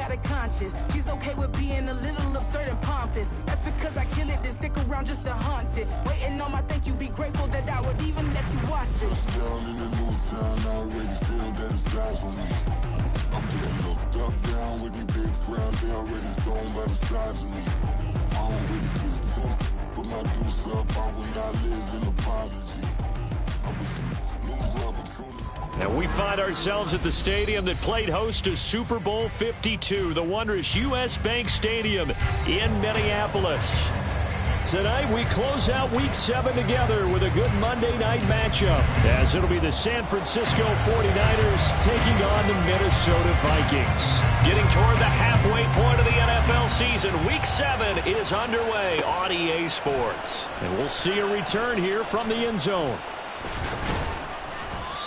got a conscience. She's okay with being a little absurd and pompous. That's because I kill it, then stick around just to haunt it. Waiting on my thank you, be grateful that I would even let you watch it. Touchdown in a new town, I already feel that it's eyes on me. I'm getting looked up, down with these big frowns, they already thrown by the size of me. I don't really get took, put my deuce up, I will not live in apology. I wish you lose the opportunity. And we find ourselves at the stadium that played host to Super Bowl 52, the wondrous U.S. Bank Stadium in Minneapolis. Tonight, we close out Week 7 together with a good Monday night matchup, as it'll be the San Francisco 49ers taking on the Minnesota Vikings. Getting toward the halfway point of the NFL season, Week 7 is underway on EA Sports. And we'll see a return here from the end zone.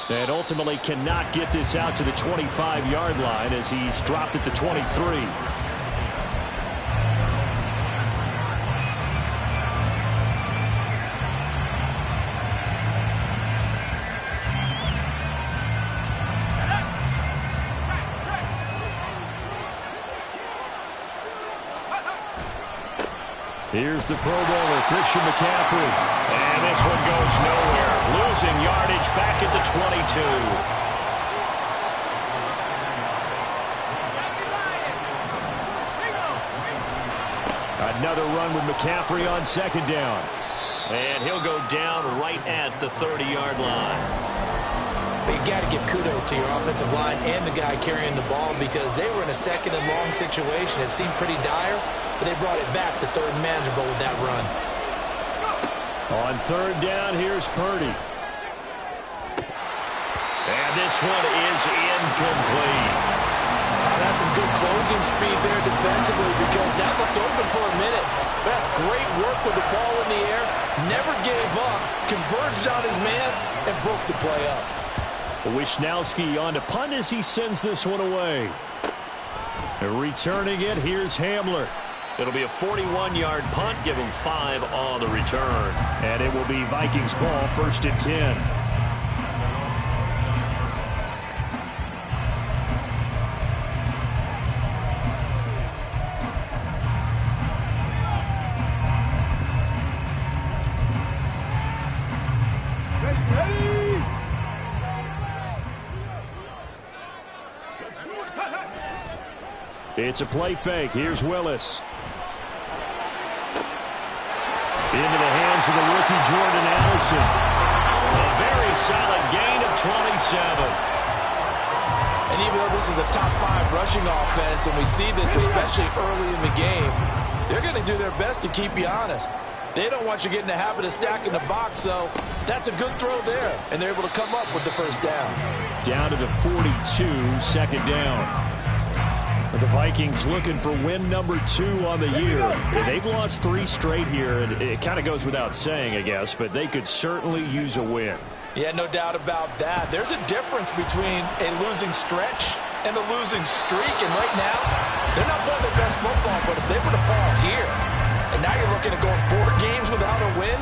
And ultimately cannot get this out to the 25-yard line as he's dropped at the 23. Here's the Pro Bowler, Christian McCaffrey. And this one goes nowhere. Losing yardage back at the 22. Another run with McCaffrey on second down. And he'll go down right at the 30-yard line. But you got to give kudos to your offensive line and the guy carrying the ball, because they were in a second and long situation. It seemed pretty dire, but they brought it back to third and manageable with that run. On third down, here's Purdy. And this one is incomplete. That's some good closing speed there defensively, because that looked open for a minute. That's great work with the ball in the air. Never gave up, converged on his man, and broke the play up. Wishnowski on to punt as he sends this one away. Returning it, here's Hamler. It'll be a 41-yard punt, give him 5 on the return. And it will be Vikings ball, 1st and 10. It's a play fake. Here's Willis. Into the hands of the rookie Jordan Addison. A very solid gain of 27. And even though this is a top 5 rushing offense, and we see this especially early in the game, they're going to do their best to keep you honest. They don't want you getting the habit of stacking the box, so that's a good throw there. And they're able to come up with the first down. Down to the 42, second down. The Vikings looking for win number 2 on the year. They've lost 3 straight here, and it kind of goes without saying, I guess, but they could certainly use a win. Yeah, no doubt about that. There's a difference between a losing stretch and a losing streak, and right now, they're not playing their best football, but if they were to fall here, and now you're looking at going 4 games without a win,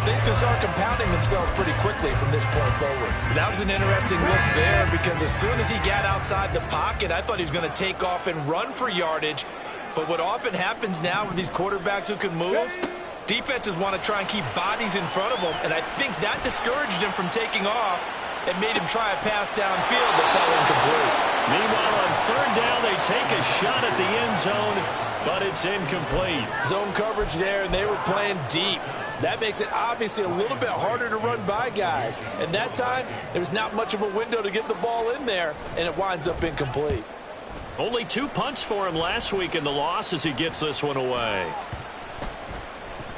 things can start compounding themselves pretty quickly from this point forward. That was an interesting look there, because as soon as he got outside the pocket, I thought he was going to take off and run for yardage. But what often happens now with these quarterbacks who can move, defenses want to try and keep bodies in front of them, and I think that discouraged him from taking off and made him try a pass downfield that fell incomplete. Meanwhile, on third down, they take a shot at the end zone, but it's incomplete. Zone coverage there, and they were playing deep. That makes it obviously a little bit harder to run by guys. And that time, there's not much of a window to get the ball in there, and it winds up incomplete. Only 2 punts for him last week in the loss as he gets this one away.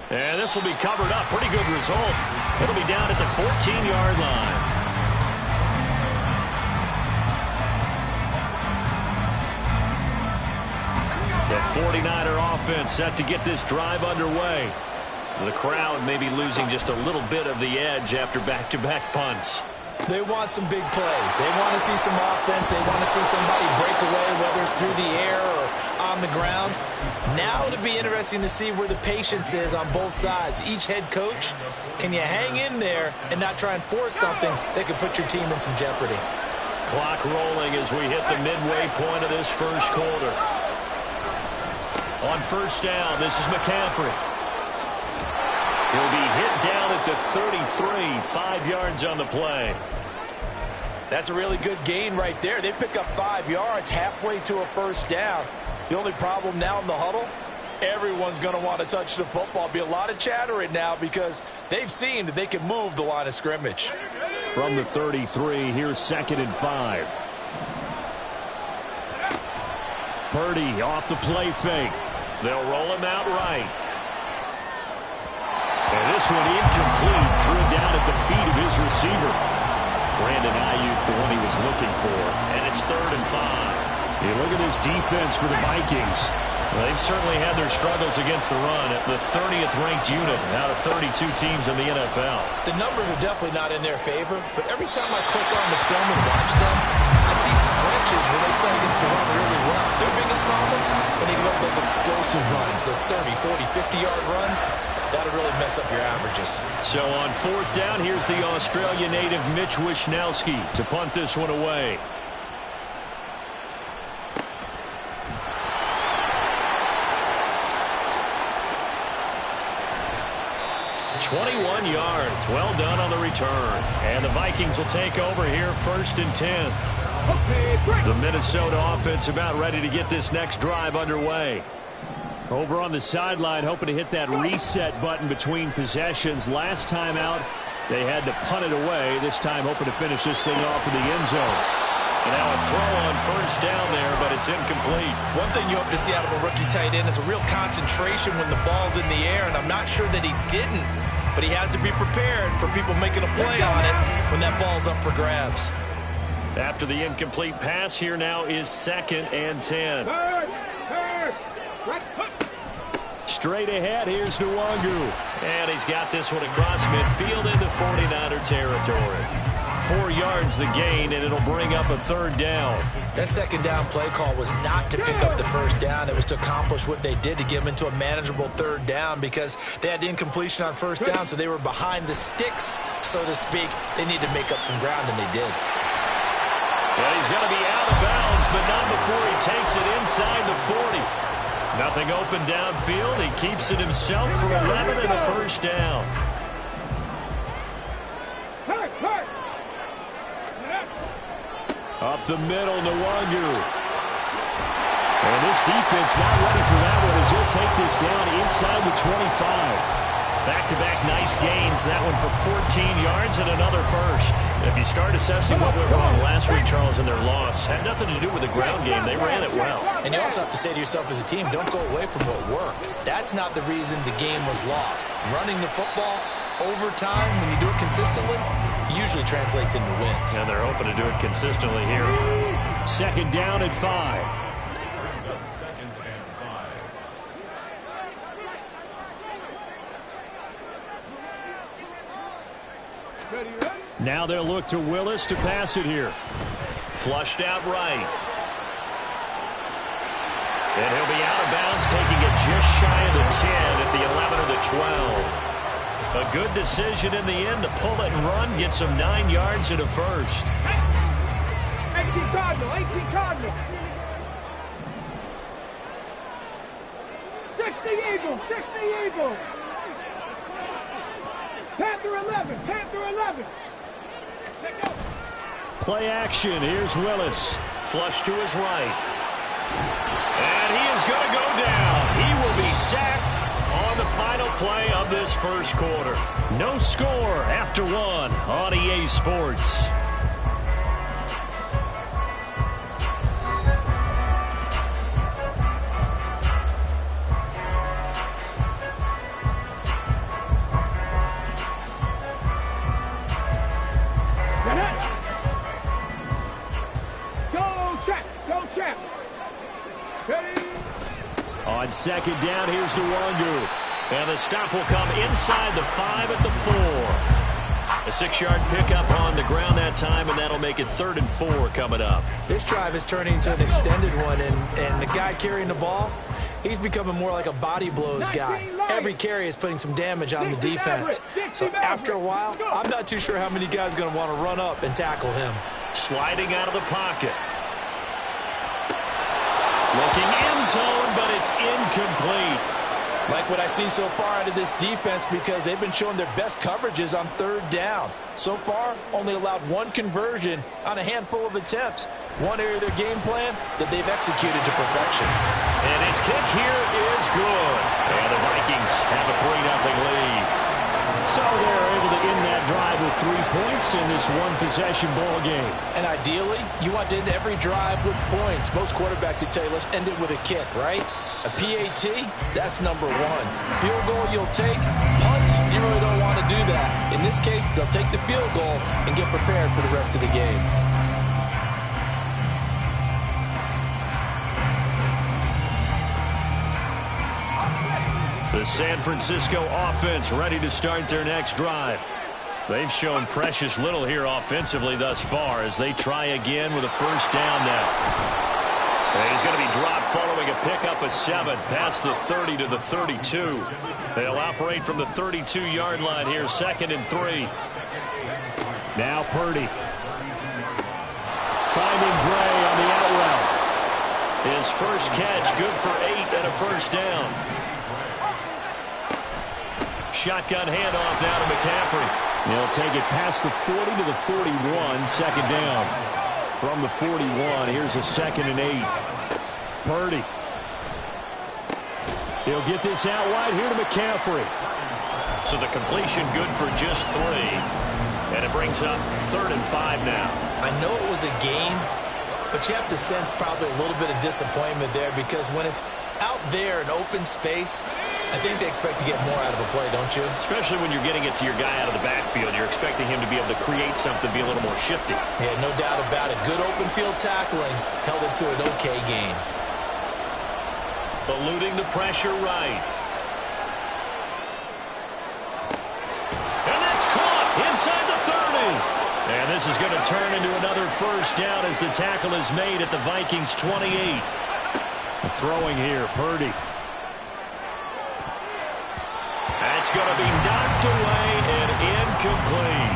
And this will be covered up. Pretty good result. It'll be down at the 14-yard line. The 49er offense set to get this drive underway. The crowd may be losing just a little bit of the edge after back-to-back punts. They want some big plays. They want to see some offense. They want to see somebody break away, whether it's through the air or on the ground. Now it'll be interesting to see where the patience is on both sides. Each head coach, can you hang in there and not try and force something that could put your team in some jeopardy? Clock rolling as we hit the midway point of this first quarter. On first down, this is McCaffrey. He'll be hit down at the 33, 5 yards on the play. That's a really good gain right there. They pick up 5 yards halfway to a first down. The only problem now in the huddle, everyone's going to want to touch the football. Be a lot of chatter right now because they've seen that they can move the line of scrimmage. From the 33, here's 2nd and 5. Purdy off the play fake. They'll roll him out right. And this one incomplete. Threw it down at the feet of his receiver. Brandon Ayuk, the one he was looking for. And it's 3rd and 5. You look at this defense for the Vikings. Well, they've certainly had their struggles against the run at the 30th ranked unit out of 32 teams in the NFL. The numbers are definitely not in their favor, but every time I click on the film and watch them, I see stretches where they play against the run really well. Their biggest problem, when they give up those explosive runs, those 30, 40, 50-yard runs, that'll really mess up your averages. So on 4th down, here's the Australia native Mitch Wishnowsky to punt this one away. 21 yards. Well done on the return. And the Vikings will take over here 1st and 10. The Minnesota offense about ready to get this next drive underway. Over on the sideline, hoping to hit that reset button between possessions. Last time out, they had to punt it away. This time, hoping to finish this thing off in the end zone. And now a throw on 1st down there, but it's incomplete. One thing you hope to see out of a rookie tight end is a real concentration when the ball's in the air, and I'm not sure that he didn't, but he has to be prepared for people making a play on it when that ball's up for grabs. After the incomplete pass, here now is 2nd and 10. Straight ahead, here's Nwangu. And he's got this one across midfield into 49er territory. 4 yards the gain, and it'll bring up a 3rd down. That 2nd down play call was not to pick up the 1st down. It was to accomplish what they did to get them into a manageable 3rd down because they had the incompletion on 1st down, so they were behind the sticks, so to speak. They needed to make up some ground, and they did. Well, he's going to be out of bounds, but not before he takes it inside the 40. Nothing open downfield. He keeps it himself for 11 and a 1st down. Up the middle, Nwangu. And this defense not ready for that one as he'll take this down inside the 25. Back-to-back nice gains. That one for 14 yards and another 1st. If you start assessing what went wrong last week, Charles, in their loss, had nothing to do with the ground game. They ran it well. And you also have to say to yourself as a team, don't go away from what worked. That's not the reason the game was lost. Running the football over time, when you do it consistently, usually translates into wins. And they're hoping to do it consistently here. 2nd down and 5. Now they'll look to Willis to pass it here. Flushed out right. And he'll be out of bounds, taking it just shy of the 10 at the 11 or the 12. A good decision in the end to pull it and run, get some 9 yards and a 1st. 18 Cardinal. 60 Eagles. Panther 11. Play action. Here's Willis. Flush to his right. And he is going to go down. He will be sacked on the final play of this first quarter. No score after 1 on EA Sports. On 2nd down, here's Nwangu. And the stop will come inside the 5 at the 4. A 6-yard pickup on the ground that time, and that'll make it 3rd and 4 coming up. This drive is turning into an extended one, and the guy carrying the ball, he's becoming more like a body blows guy. Every carry is putting some damage on the defense. So after a while, I'm not too sure how many guys are going to want to run up and tackle him. Sliding out of the pocket. Looking end zone, but it's incomplete. Like what I see so far out of this defense, because they've been showing their best coverages on third down. So far, only allowed one conversion on a handful of attempts. One area of their game plan that they've executed to perfection. And his kick here is good. And the Vikings have a 3-0 lead. So they're able to end that drive with 3 points in this one-possession ball game. And ideally, you want to end every drive with points. Most quarterbacks would tell you, let's end it with a kick, right? A PAT, that's number one. Field goal you'll take. Punts, you really don't want to do that. In this case, they'll take the field goal and get prepared for the rest of the game. The San Francisco offense ready to start their next drive. They've shown precious little here offensively thus far as they try again with a first down now. And he's going to be dropped following a pickup of 7 past the 30 to the 32. They'll operate from the 32-yard line here, 2nd and 3. Now Purdy. Finding Gray on the out route. His first catch, good for 8 and a first down. Shotgun handoff now to McCaffrey. He'll take it past the 40 to the 41, 2nd down. From the 41, here's a 2nd and 8. Purdy. He'll get this out wide here to McCaffrey. So the completion good for just 3. And it brings up 3rd and 5 now. I know it was a game, but you have to sense probably a little bit of disappointment there because when it's out there in open space, I think they expect to get more out of a play, don't you? Especially when you're getting it to your guy out of the backfield. You're expecting him to be able to create something, be a little more shifty. Yeah, no doubt about it. Good open field tackling held it to an okay game. Eluding the pressure right. And that's caught inside the 30. And this is going to turn into another first down as the tackle is made at the Vikings 28. Throwing here, Purdy. That's going to be knocked away and incomplete.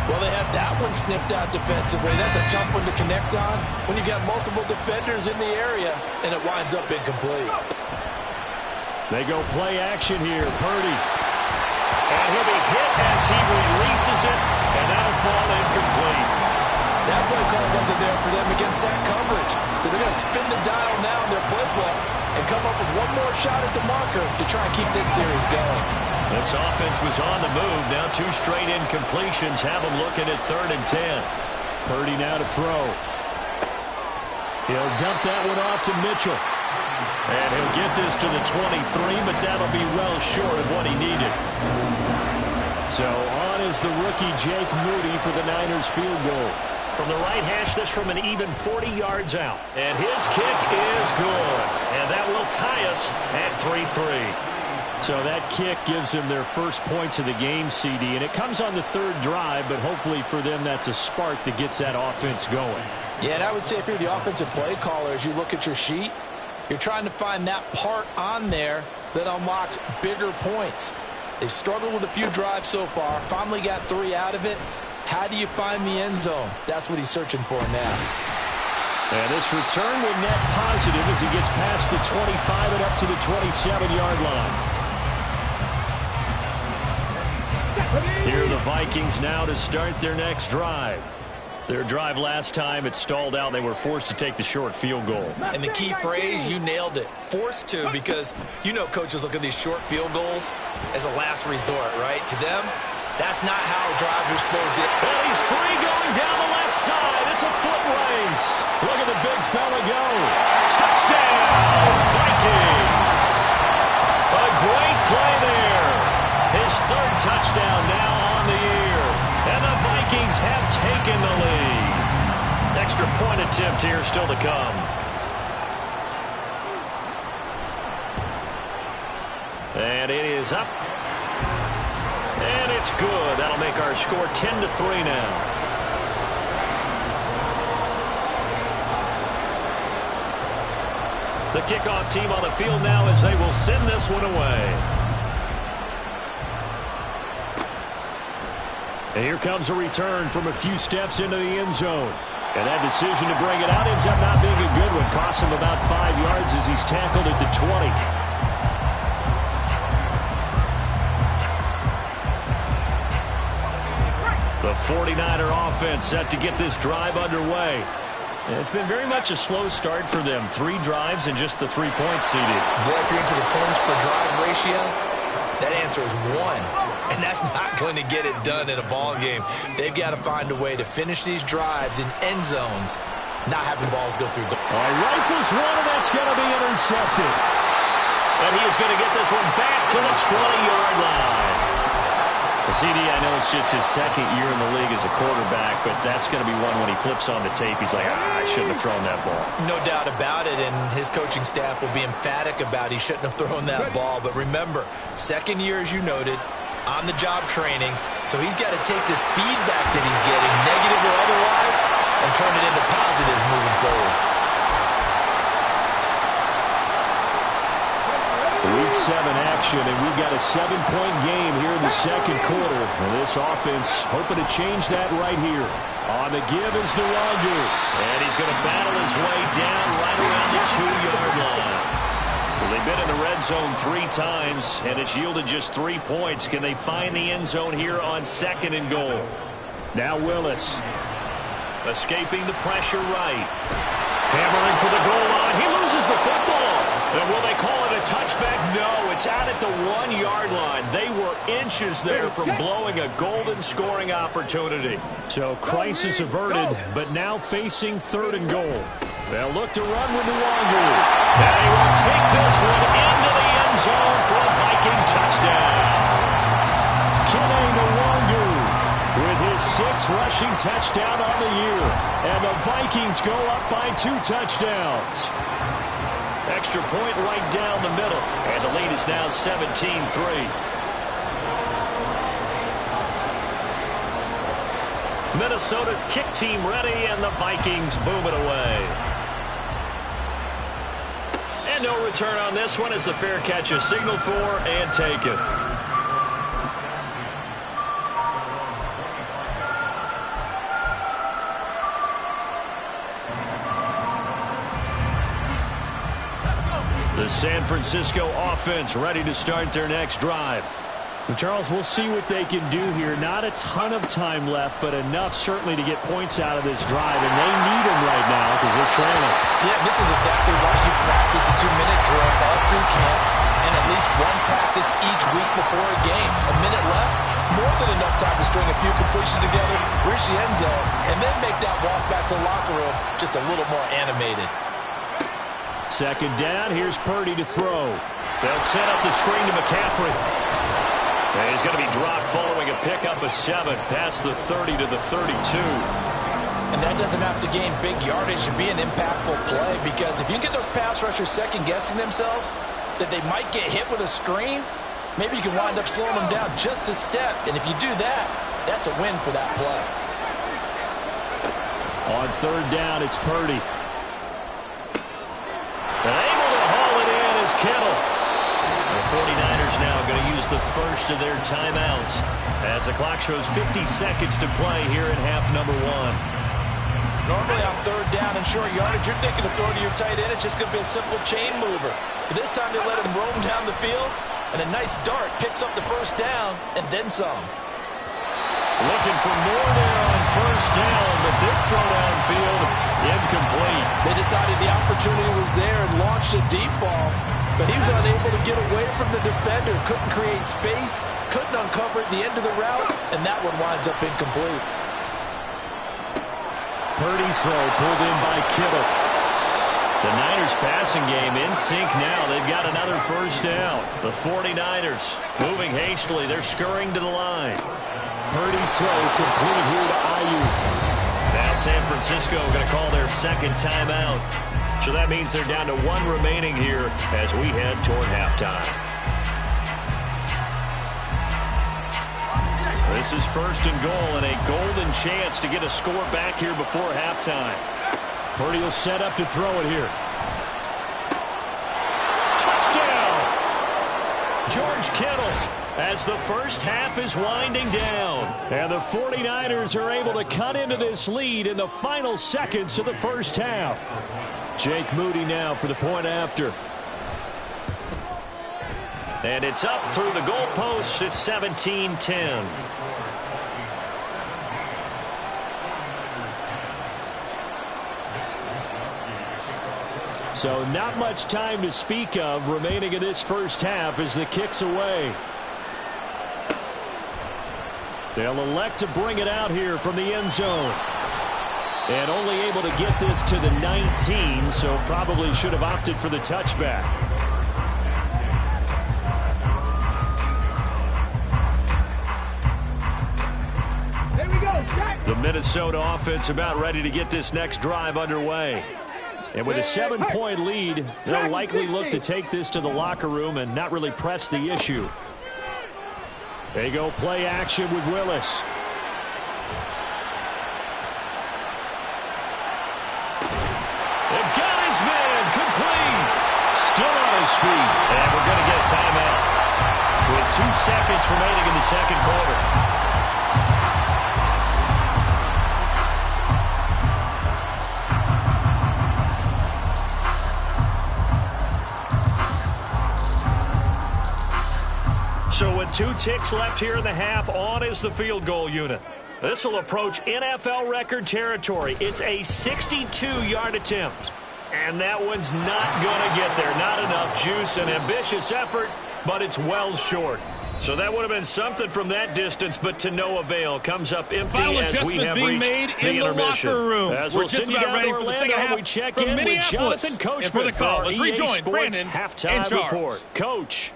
Well, they had that one snipped out defensively. That's a tough one to connect on when you got multiple defenders in the area, and it winds up incomplete. They go play action here, Purdy. And he'll be hit as he releases it, and that'll fall incomplete. That play call wasn't there for them against that coverage. So they're going to spin the dial now in their playbook and come up with one more shot at the marker to try and keep this series going. This offense was on the move. Now 2 straight incompletions have them looking at 3rd and 10. Purdy now to throw. He'll dump that one off to Mitchell. And he'll get this to the 23, but that'll be well short of what he needed. So on is the rookie Jake Moody for the Niners field goal. From the right hash, this from an even 40 yards out. And his kick is good. And that will tie us at 3-3. So that kick gives them their first points of the game, CD. And it comes on the 3rd drive, but hopefully for them that's a spark that gets that offense going. Yeah, and I would say if you're the offensive play caller, as you look at your sheet, you're trying to find that part on there that unlocks bigger points. They've struggled with a few drives so far, finally got 3 out of it. How do you find the end zone? That's what he's searching for now. And this return will net positive as he gets past the 25 and up to the 27-yard line. Here are the Vikings now to start their next drive. Their drive last time, it stalled out. They were forced to take the short field goal. And the key phrase, you nailed it. Forced to, because you know coaches look at these short field goals as a last resort, right? To them, that's not how drives are supposed to. Well, he's free going down the left side. It's a foot race. Look at the big fella go. Touchdown, Vikings. A great play there. His 3rd touchdown now on the year. And the Vikings have taken the lead. Extra point attempt here still to come. And it is up. And it's good. That'll make our score 10-3 now. The kickoff team on the field now as they will send this one away. And here comes a return from a few steps into the end zone. And that decision to bring it out ends up not being a good one. Costs him about 5 yards as he's tackled at the 20. The 49er offense set to get this drive underway. It's been very much a slow start for them. 3 drives and just the 3 points seeded. Boy, if you're into the points per drive ratio, that answer is 1. And that's not going to get it done in a ball game. They've got to find a way to finish these drives in end zones, not having balls go through goal. All right, rifles one, and that's going to be intercepted. And he is going to get this one back to the 20-yard line. The CD, I know it's just his second year in the league as a quarterback, but that's going to be one when he flips on the tape. He's like, I shouldn't have thrown that ball. No doubt about it, and his coaching staff will be emphatic about he shouldn't have thrown that ball. But remember, second year, as you noted, on-the-job training, so he's got to take this feedback that he's getting, negative or otherwise, and turn it into positives moving forward. Week 7 action, and we've got a 7-point game here in the second quarter. And this offense hoping to change that right here. On the give is Nwangu. And he's going to battle his way down right around the 2-yard line. So they've been in the red zone 3 times, and it's yielded just 3 points. Can they find the end zone here on 2nd and goal? Now Willis. Escaping the pressure right. Hammering for the goal line. He loses the football. And will they call it a touchback? No, it's out at the 1-yard line. They were inches there from blowing a golden scoring opportunity. So crisis averted, but now facing 3rd and goal. They'll look to run with Nwangu. And he will take this one into the end zone for a Viking touchdown. Kene Nwangu with his 6th rushing touchdown on the year. And the Vikings go up by 2 touchdowns. Extra point right down the middle. And the lead is now 17-3. Minnesota's kick team ready, and the Vikings boom it away. And no return on this one as the fair catch is signaled for and taken. The San Francisco offense ready to start their next drive. Well, Charles, we'll see what they can do here. Not a ton of time left, but enough certainly to get points out of this drive, and they need them right now because they're trailing. Yeah, this is exactly why you practice a 2-minute drill all through camp and at least one practice each week before a game. A minute left, more than enough time to string a few completions together, reach the end zone, and then make that walk back to the locker room just a little more animated. 2nd down, here's Purdy to throw. They'll set up the screen to McCaffrey. And he's going to be dropped following a pickup of 7 past the 30 to the 32. And that doesn't have to gain big yardage to be an impactful play, because if you can get those pass rushers second-guessing themselves that they might get hit with a screen, maybe you can wind up slowing them down just a step. And if you do that, that's a win for that play. On 3rd down, it's Purdy. And able to haul it in is Kittle. The 49ers now going to use the first of their timeouts as the clock shows 50 seconds to play here in half number 1. Normally on 3rd down and short yardage, you're thinking to throw to your tight end. It's just going to be a simple chain mover. But this time they let him roam down the field, and a nice dart picks up the first down and then some. Looking for more there on 1st down, but this throw downfield incomplete. They decided the opportunity was there and launched a deep ball, but he was unable to get away from the defender, couldn't create space, couldn't uncover at the end of the route, and that one winds up incomplete. Purdy's throw pulled in by Kittle. The Niners passing game in sync now. They've got another 1st down. The 49ers moving hastily. They're scurrying to the line. Purdy's throw complete here to Ayuk. Now San Francisco going to call their 2nd timeout. So that means they're down to 1 remaining here as we head toward halftime. This is 1st and goal and a golden chance to get a score back here before halftime. Purdy will set up to throw it here. Touchdown! George Kittle. as the first half is winding down. And the 49ers are able to cut into this lead in the final seconds of the first half. Jake Moody now for the point after. And it's up through the goalposts. It's 17-10. So not much time to speak of remaining in this first half as the kick's away. They'll elect to bring it out here from the end zone. And only able to get this to the 19, so probably should have opted for the touchback. There we go, Jack. The Minnesota offense about ready to get this next drive underway. And with a 7-point lead, they'll likely look to take this to the locker room and not really press the issue. They go play action with Willis. They've got his man complete. Still on his feet. And we're going to get a timeout with 2 seconds remaining in the second quarter. So with 2 ticks left here in the half, on is the field goal unit. This will approach NFL record territory. It's a 62-yard attempt. And that one's not going to get there. Not enough juice, an ambitious effort, but it's well short. So that would have been something from that distance, but to no avail. Comes up empty as we have reached the intermission. As we'll send you down to Orlando, we check in with Jonathan Coachman for the call. Let's EA rejoin Sports Brandon halftime report. Coach.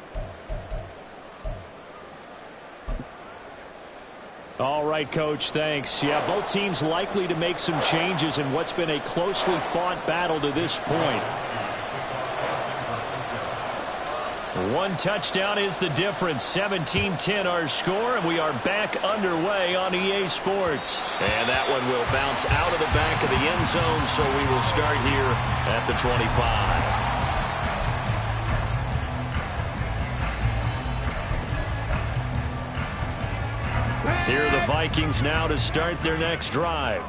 All right, Coach, thanks. Yeah, both teams likely to make some changes in what's been a closely fought battle to this point. 1 touchdown is the difference. 17-10 our score, and we are back underway on EA Sports. And that one will bounce out of the back of the end zone, so we will start here at the 25. Here are the Vikings now to start their next drive.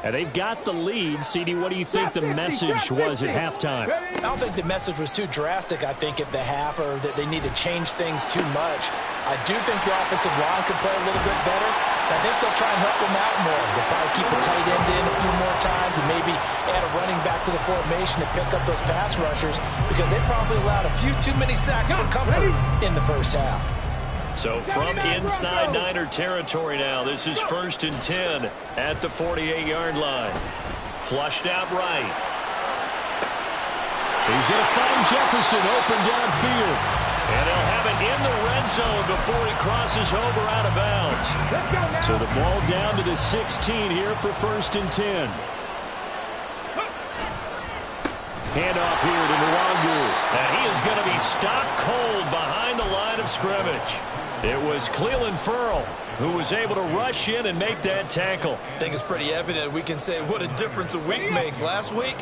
And they've got the lead. CD, what do you think the message was at halftime? I don't think the message was too drastic, I think, at the half, or that they need to change things too much. I do think the offensive line could play a little bit better. I think they'll try and help them out more. They'll probably keep the tight end in a few more times and maybe add a running back to the formation to pick up those pass rushers, because they probably allowed a few too many sacks for comfort in the first half. So from inside Niner territory now, this is 1st and 10 at the 48-yard line. Flushed out right. He's going to find Jefferson open downfield. And he'll have it in the red zone before he crosses over out of bounds. So the ball down to the 16 here for 1st and 10. Handoff here to Nwangu. And he is going to be stopped cold behind the line of scrimmage. It was Cleveland Ferrell who was able to rush in and make that tackle. I think it's pretty evident. We can say what a difference a week makes. Last week,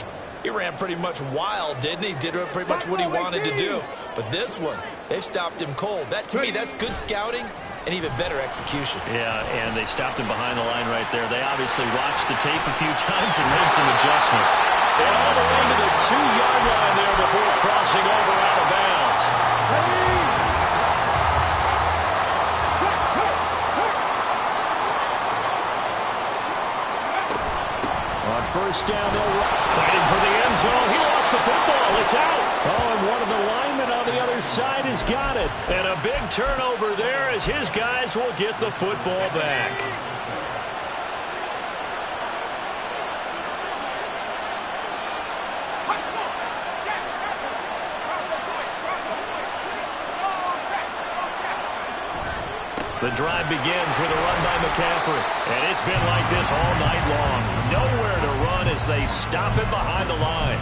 he ran pretty much wild, didn't he? Did pretty much what he wanted to do. But this one, they stopped him cold. That, to me, that's good scouting and even better execution. Yeah, and they stopped him behind the line right there. They obviously watched the tape a few times and made some adjustments. And all the way to the 2-yard line there before crossing over out of bounds. On 1st down, they'll fighting for the end zone. He lost the football. It's out. Oh, and one of the linemen on the other side has got it. And a big turnover there as his guys will get the football back. The drive begins with a run by McCaffrey. And it's been like this all night long. Nowhere to run as they stop him behind the line.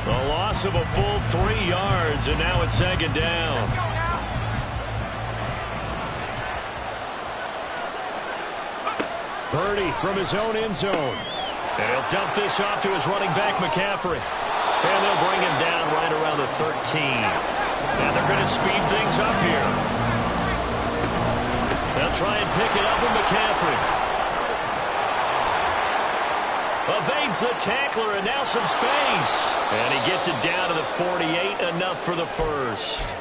The loss of a full 3 yards, and now it's 2nd down. Purdy from his own end zone. And he'll dump this off to his running back, McCaffrey. And they'll bring him down right around the 13. And they're going to speed things up here. They'll try and pick it up with McCaffrey. Evades the tackler, and now some space. And he gets it down to the 48, enough for the first.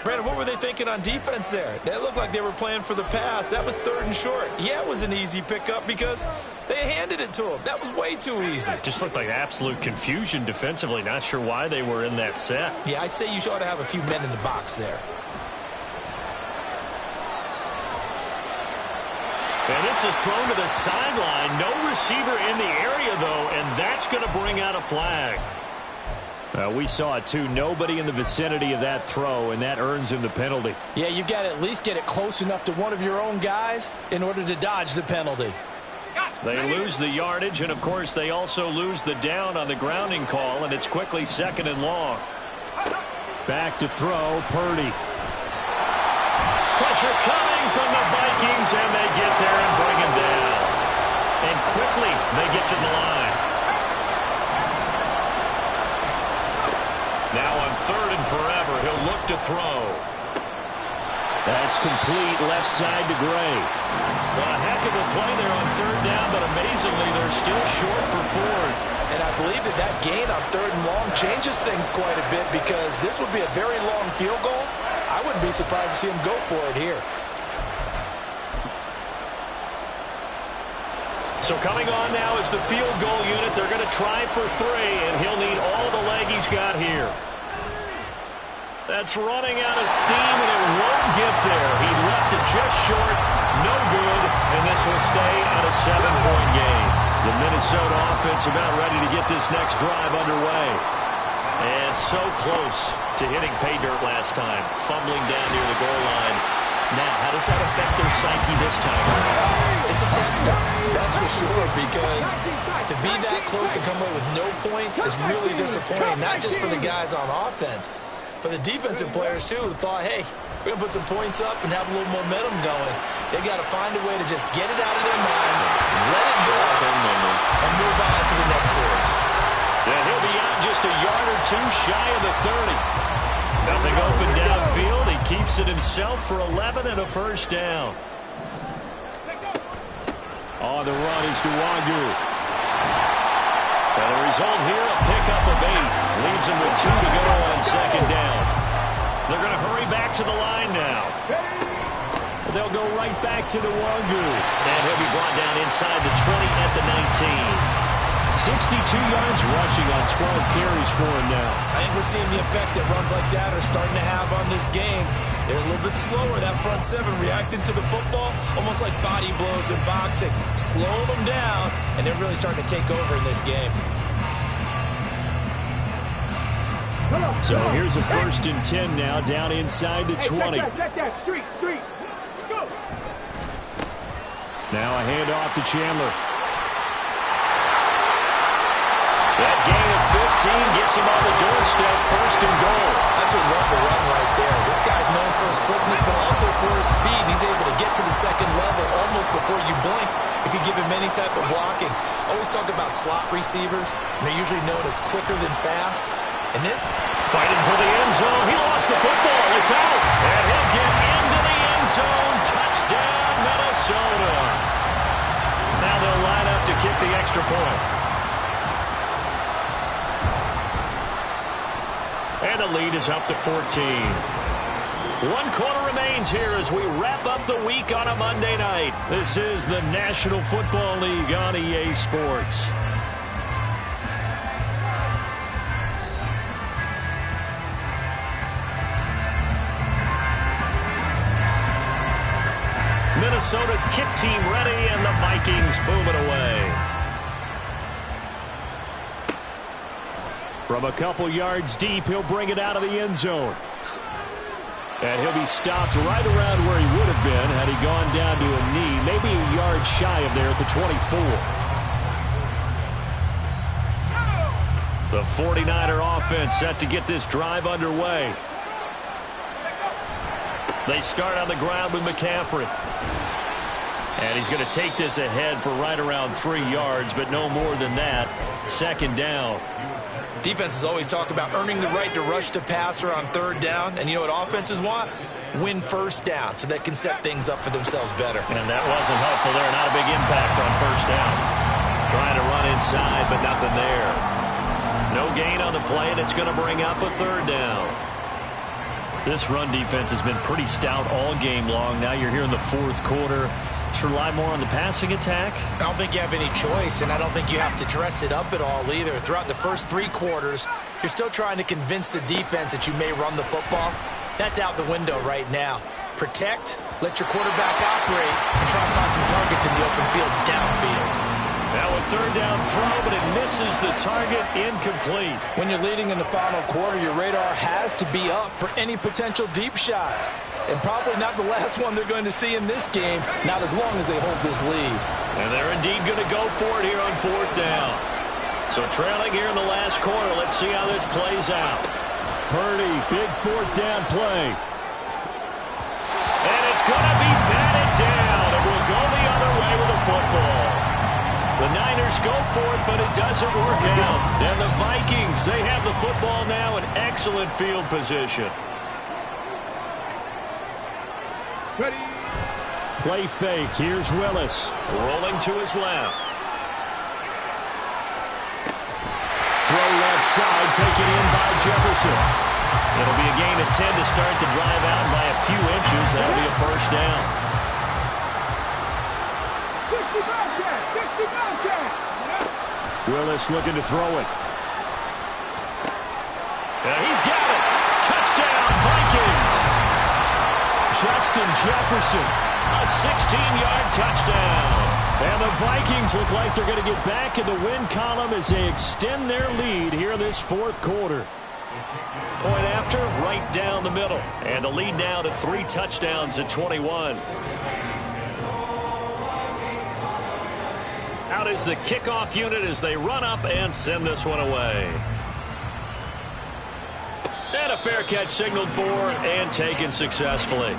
Brandon, what were they thinking on defense there? They looked like they were playing for the pass. That was 3rd and short. Yeah, it was an easy pickup because they handed it to him. That was way too easy. Just looked like absolute confusion defensively. Not sure why they were in that set. Yeah, I'd say you ought to have a few men in the box there. And this is thrown to the sideline. No receiver in the area, though, and that's going to bring out a flag. We saw it, too. Nobody in the vicinity of that throw, and that earns him the penalty. Yeah, you've got to at least get it close enough to one of your own guys in order to dodge the penalty. They lose the yardage, and, of course, they also lose the down on the grounding call, and it's quickly 2nd and long. Back to throw, Purdy. Pressure coming from the Vikings, and they get there and bring him down. And quickly, they get to the line. Now on 3rd and forever, he'll look to throw. That's complete, left side to Gray. Well, a heck of a play there on 3rd down, but amazingly, they're still short for 4th. And I believe that gain on 3rd and long changes things quite a bit because this would be a very long field goal. I wouldn't be surprised to see him go for it here. So coming on now is the field goal unit. They're going to try for 3, and he'll need all the leg he's got here. That's running out of steam, and it won't get there. He left it just short. No good, and this will stay at a 7-point game. The Minnesota offense about ready to get this next drive underway. And so close to hitting pay dirt last time, fumbling down near the goal line. Now, how does that affect their psyche this time around? It's a tester, that's for sure, because to be that close and come away with no points is really disappointing, not just for the guys on offense, but the defensive players, too, who thought, hey, we're going to put some points up and have a little momentum going. They've got to find a way to just get it out of their minds, let it go, and move on to the next series. And he'll be out just a yard or 2 shy of the 30. Nothing open downfield. He keeps it himself for 11 and a first down. On the run is Duwagu. And the result here, a pickup of 8. Leaves him with 2 to go on 2nd down. They're going to hurry back to the line now. They'll go right back to Duwagu. And he'll be brought down inside the 20 at the 19. 62 yards rushing on 12 carries for him now. I think we're seeing the effect that runs like that are starting to have on this game. They're a little bit slower, that front 7, reacting to the football, almost like body blows in boxing. Slow them down, and they're really starting to take over in this game. So here's a 1st and 10 now, down inside the 20. Check that. Street. Go. Now a handoff to Chandler. That gain of 15 gets him on the doorstep, 1st and goal. That's what love the run right there. This guy's known for his quickness, but also for his speed. He's able to get to the 2nd level almost before you blink if you give him any type of blocking. Always talk about slot receivers. They're usually known as quicker than fast. And this fighting for the end zone. He lost the football. It's out. And he'll get into the end zone. Touchdown, Minnesota. Now they'll line up to kick the extra point. And the lead is up to 14. 1 quarter remains here as we wrap up the week on a Monday night. This is the National Football League on EA Sports. Minnesota's kick team ready, and the Vikings boom it away. From a couple yards deep, he'll bring it out of the end zone. And he'll be stopped right around where he would have been had he gone down to a knee, maybe a yard shy of there at the 24. The 49er offense set to get this drive underway. They start on the ground with McCaffrey. And he's going to take this ahead for right around 3 yards, but no more than that. 2nd down. Defenses always talk about earning the right to rush the passer on third down. And you know what offenses want? Win first down so they can set things up for themselves better. And that wasn't helpful there. Not a big impact on first down. Trying to run inside, but nothing there. No gain on the play, and it's going to bring up a third down. This run defense has been pretty stout all game long. Now you're here in the fourth quarter. Should rely more on the passing attack? I don't think you have any choice, and I don't think you have to dress it up at all either. Throughout the first 3 quarters, you're still trying to convince the defense that you may run the football. That's out the window right now. Protect, let your quarterback operate, and try and find some targets in the open field downfield. Now a third down throw, but it misses the target, incomplete. When you're leading in the final quarter, your radar has to be up for any potential deep shots. And probably not the last one they're going to see in this game, not as long as they hold this lead. And they're indeed going to go for it here on fourth down. So trailing here in the last quarter, let's see how this plays out. Purdy, big fourth down play. And it's going to be batted down. It will go the other way with a football. The Niners go for it, but it doesn't work out. And the Vikings, they have the football now in excellent field position. Ready. Play fake. Here's Willis. Rolling to his left. Throw left side, taken in by Jefferson. It'll be a gain of 10 to start the drive out by a few inches. That'll be a first down. 60 Bobcats! 60 Bobcats! Willis looking to throw it. He's got it. Touchdown, Vikings. Justin Jefferson. A 16-yard touchdown. And the Vikings look like they're going to get back in the win column as they extend their lead here in this fourth quarter. Point after, right down the middle. And the lead now to 3 touchdowns at 21. Out is the kickoff unit as they run up and send this one away. And a fair catch signaled for and taken successfully.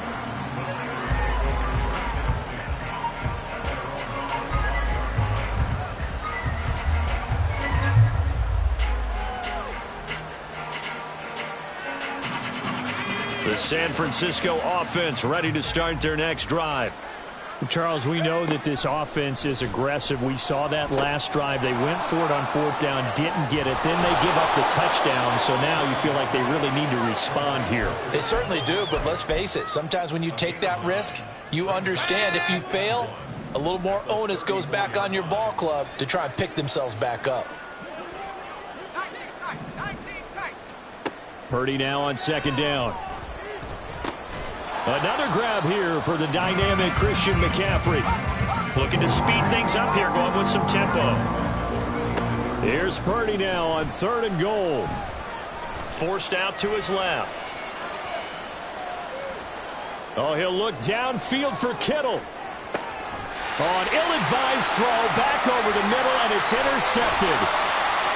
The San Francisco offense ready to start their next drive. Charles, we know that this offense is aggressive. We saw that last drive. They went for it on fourth down, didn't get it. Then they give up the touchdown. So now you feel like they really need to respond here. They certainly do, but let's face it. Sometimes when you take that risk, you understand if you fail, a little more onus goes back on your ball club to try and pick themselves back up. 19 tight. Purdy now on second down. Another grab here for the dynamic Christian McCaffrey. Looking to speed things up here, going with some tempo. Here's Purdy now on 3rd and goal. Forced out to his left. Oh, he'll look downfield for Kittle. Oh, an ill-advised throw back over the middle, and it's intercepted.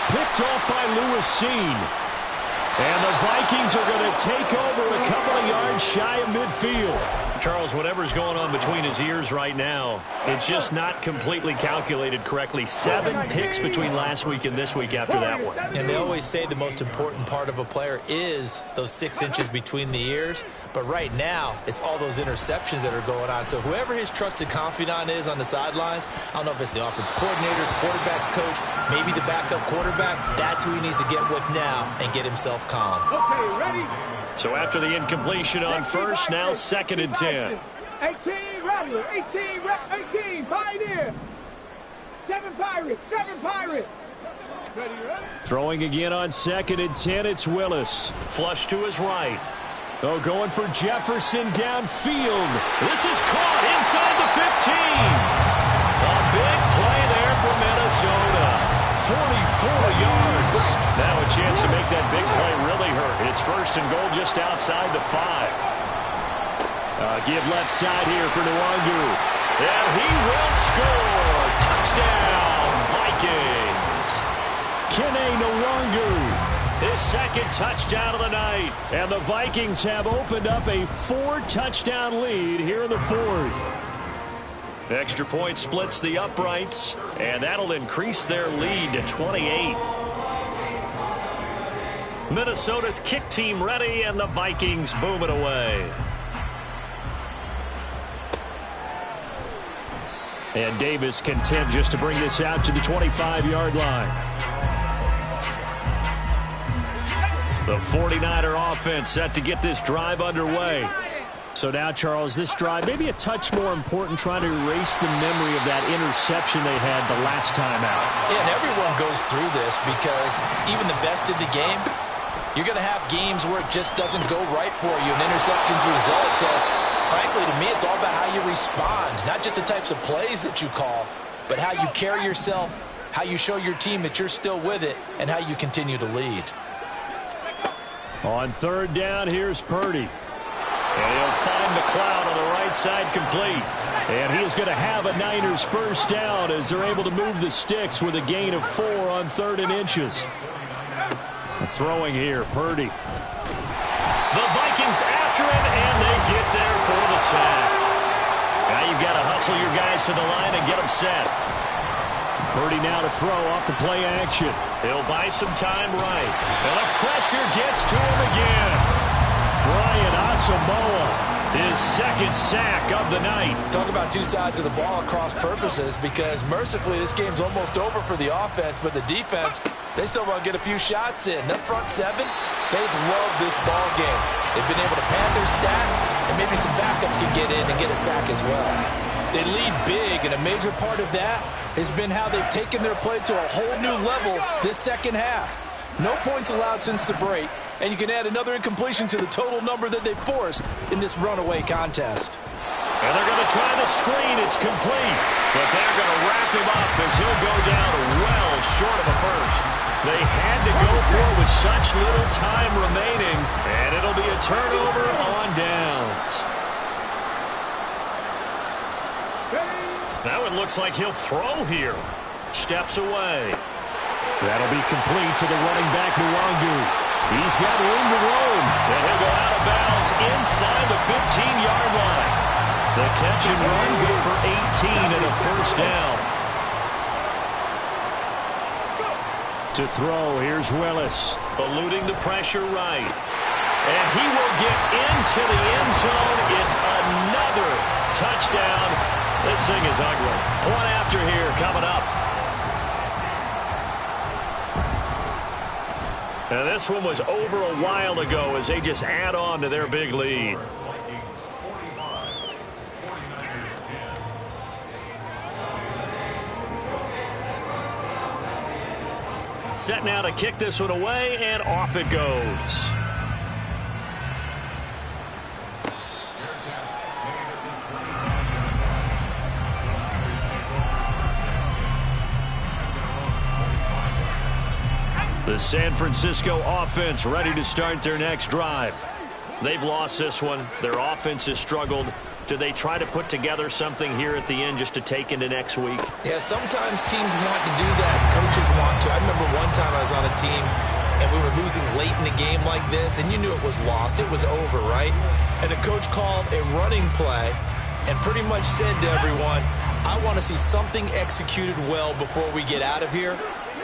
Picked off by Lewis Seen. And the Vikings are going to take over a couple of yards shy of midfield. Charles, whatever's going on between his ears right now, it's just not completely calculated correctly. 7 picks between last week and this week after that one. And they always say the most important part of a player is those 6 inches between the ears. But right now, it's all those interceptions that are going on. So whoever his trusted confidant is on the sidelines, I don't know if it's the offensive coordinator, the quarterback's coach, maybe the backup quarterback, that's who he needs to get with now and get himself calm. Okay, ready? So after the incompletion on first, now 2nd and 10. 18 Rattler, 18 Pioneer. 7 Pirates. Ready? Throwing again on 2nd and 10, it's Willis. Flush to his right. Oh, going for Jefferson downfield. This is caught inside the 15. A big play there for Minnesota. 44 yards. Now a chance to make that big play really hurt. It's 1st and goal just outside the 5. Give left side here for Nwangu. And he will score. Touchdown, Vikings. Kene Nwangu. His 2nd touchdown of the night. And the Vikings have opened up a 4-touchdown lead here in the 4th. Extra point splits the uprights, and that'll increase their lead to 28. Minnesota's kick team ready, and the Vikings boom it away. And Davis content just to bring this out to the 25-yard line. The 49er offense set to get this drive underway. So now, Charles, this drive maybe a touch more important, trying to erase the memory of that interception they had the last time out. Yeah, and everyone goes through this because even the best in the game, you're going to have games where it just doesn't go right for you, and interceptions result. So, frankly, to me, it's all about how you respond, not just the types of plays that you call, but how you carry yourself, how you show your team that you're still with it, and how you continue to lead. On third down, here's Purdy. And he'll find McLeod on the right side complete. And he is going to have a Niners first down as they're able to move the sticks with a gain of 4 on 3rd and inches. Throwing here, Purdy. The Vikings after him, and they get there for the sack. Now you've got to hustle your guys to the line and get them set. Purdy now to throw off the play action. He'll buy some time right. And the pressure gets to him again. Brian Asamoah, his second sack of the night. Talk about two sides of the ball at cross purposes, because mercifully this game's almost over for the offense, but the defense, they still want to get a few shots in. That front seven, they've loved this ball game. They've been able to pad their stats, and maybe some backups can get in and get a sack as well. They lead big, and a major part of that has been how they've taken their play to a whole new level this second half. No points allowed since the break, and you can add another incompletion to the total number that they forced in this runaway contest. And they're going to try the screen. It's complete. But they're going to wrap him up as he'll go down well short of a first. They had to go for it with such little time remaining, and it'll be a turnover on downs. Now it looks like he'll throw here. Steps away. That'll be complete to the running back, Nwangu. He's got room to roam. And he'll go out of bounds inside the 15-yard line. The catch and run good for 18 and a first down. To throw, here's Willis. Eluding the pressure right. And he will get into the end zone. It's another touchdown. This thing is ugly. Point after here coming up. And this one was over a while ago as they just add on to their big lead. Set now to kick this one away, and off it goes. The San Francisco offense ready to start their next drive. They've lost this one. Their offense has struggled. Do they try to put together something here at the end just to take into next week? Yeah, sometimes teams want to do that. Coaches want to. I remember one time I was on a team, and we were losing late in the game like this, and you knew it was lost. It was over, right? And the coach called a running play and pretty much said to everyone, I want to see something executed well before we get out of here.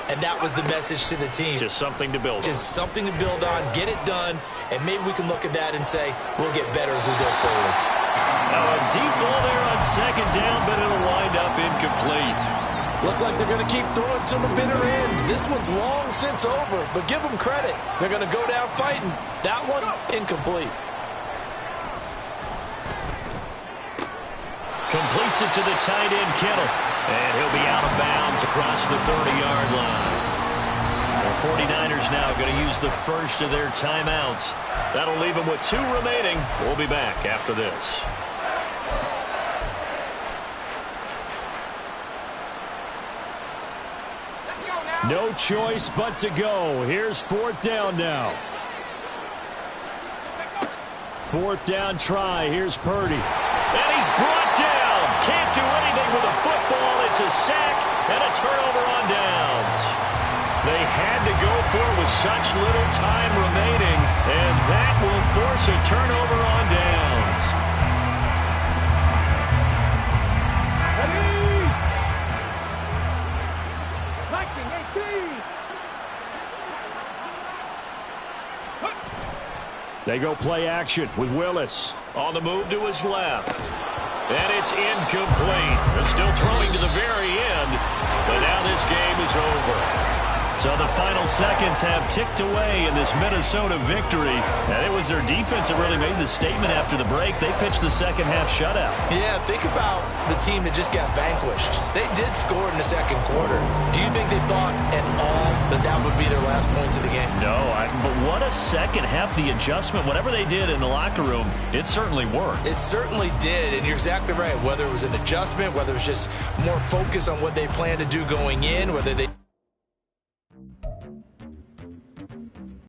And that was the message to the team. Just something to build on. Just something to build on, get it done, and maybe we can look at that and say, we'll get better as we go forward. Now a deep ball there on second down, but it'll wind up incomplete. Looks like they're going to keep throwing to the bitter end. This one's long since over, but give them credit. They're going to go down fighting. That one, incomplete. Completes it to the tight end, Kittle. And he'll be out of bounds across the 30-yard line. The 49ers now going to use the first of their timeouts. That'll leave them with 2 remaining. We'll be back after this. No choice but to go. Here's 4th down now. 4th down try. Here's Purdy. And he's brought down. Can't do anything with a football. It's a sack and a turnover on downs. They had to go for it with such little time remaining, and that will force a turnover on downs. Ready! Collecting 18! They go play action with Willis. On the move to his left. And it's incomplete. They're still throwing to the very end. But now this game is over. So the final seconds have ticked away in this Minnesota victory. And it was their defense that really made the statement after the break. They pitched the second half shutout. Yeah, think about the team that just got vanquished. They did score in the second quarter. Do you think they thought at all that that would be their last points of the game? No, but what a second half. The adjustment, whatever they did in the locker room, it certainly worked. It certainly did, and you're exactly right. Whether it was an adjustment, whether it was just more focus on what they planned to do going in, whether they